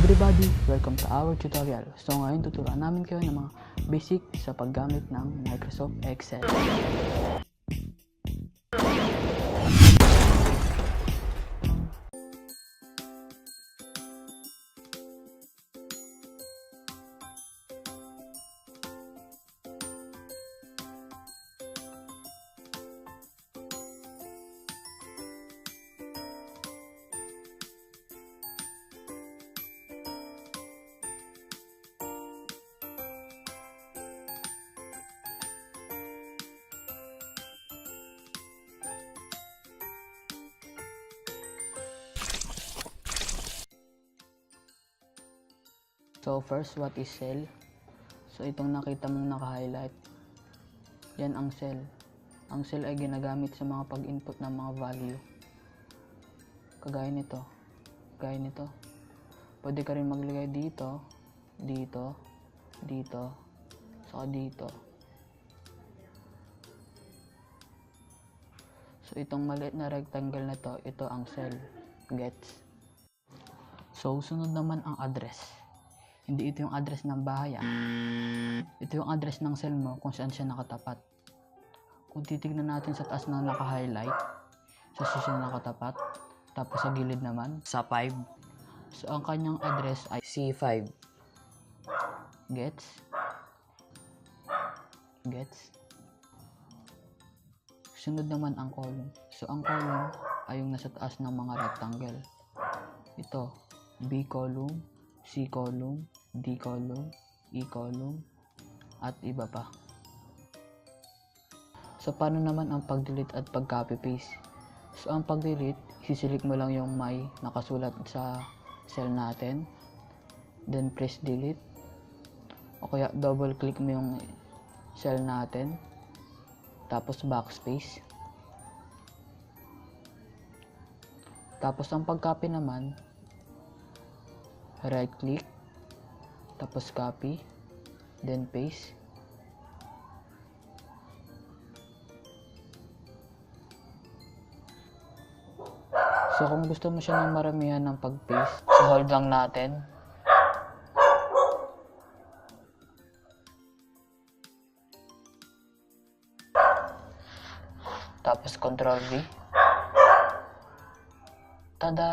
everybody! Welcome to our tutorial. So ngayon tuturuan namin kayo ng mga basic sa paggamit ng Microsoft Excel. So first, what is cell? So itong nakita mong naka-highlight, yan ang cell. Ang cell ay ginagamit sa mga pag-input ng mga value. Kagaya nito. Pwede ka rin maglagay dito, dito, dito, saka dito. So itong maliit na rectangle na to, ito ang cell. Gets? So sunod naman ang address. Hindi ito yung address ng bahay. Ito yung address ng cell mo kung saan siya nakatapat. Kung titignan natin sa taas na naka-highlight, sa siya nakatapat, tapos sa gilid naman, sa 5. So ang kanyang address ay C5. Gets? Sunod naman ang column. So ang column ay yung nasa taas ng mga rectangle. Ito, B column, C column, D column, E column, at iba pa. So paano naman ang pag-delete at pag-copy paste? So ang pag-delete, sisilik mo lang yung may nakasulat sa cell natin, then press delete, o kaya double click mo yung cell natin, tapos backspace. Tapos ang pag-copy naman, right click, tapos copy, then paste. So kung gusto mo siya ng maramihan ng pag-paste, so hold lang natin. Tapos Ctrl V. Tada!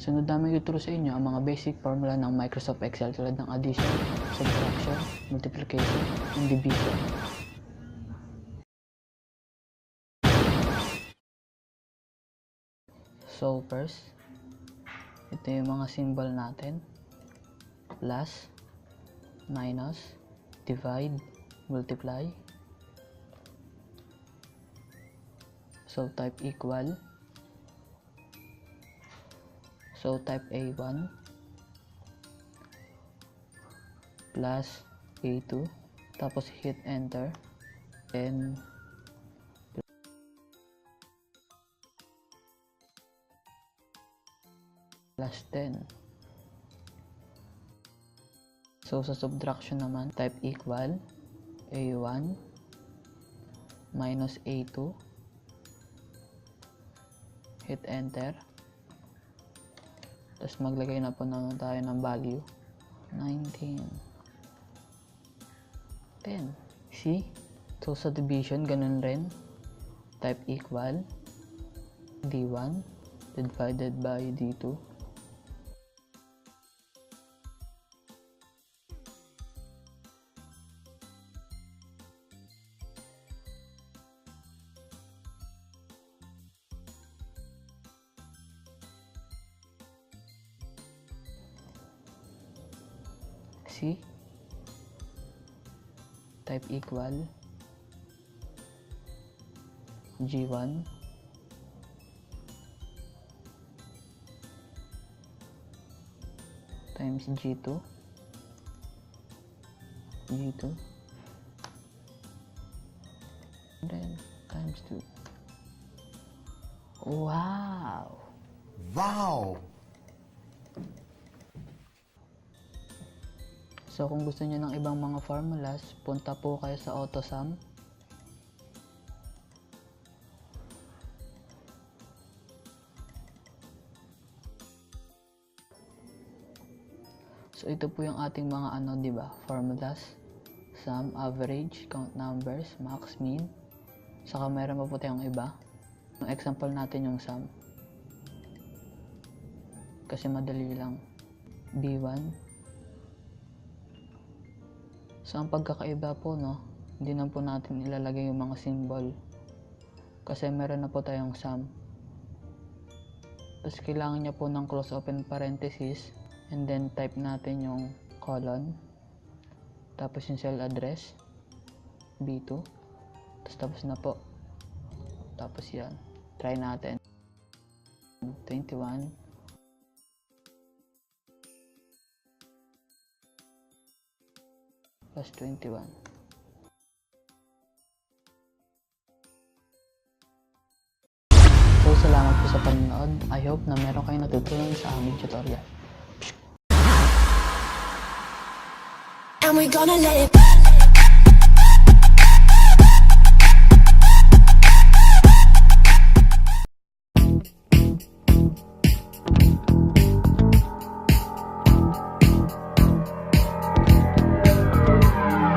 Sunod namin ituturo sa inyo ang mga basic formula ng Microsoft Excel tulad ng addition, subtraction, multiplication, and division. So first, ito yung mga symbol natin. Plus, minus, divide, multiply. So type equal. So type A1 plus A2, tapos hit enter, and plus 10. So sa subtraction naman, type equal A1 minus A2, hit enter. Tapos maglagay na po naman tayo ng value 19, 10. See? So sa division, ganun rin. Type equal D1 divided by D2. See? Type equal G1 times G2 and then times 2. Wow! So kung gusto niyo ng ibang mga formulas, punta po kayo sa AutoSum. So ito po yung ating mga di ba, formulas. Sum, average, count numbers, max, min. Saka meron pa po tayong iba. Yung example natin yung sum. Kasi madali lang. B1. So ang pagkakaiba po, hindi na po natin ilalagay yung mga symbol. Kasi meron na po tayong sum. Tapos kailangan niya po ng close open parenthesis. And then type natin yung colon. Tapos yung cell address. B2. Tapos na po. Tapos yan. Try natin. 21. Plus 21. So, salamat po sa panonood. I hope na meron kayong natutunan sa aming tutorial. And we're gonna let it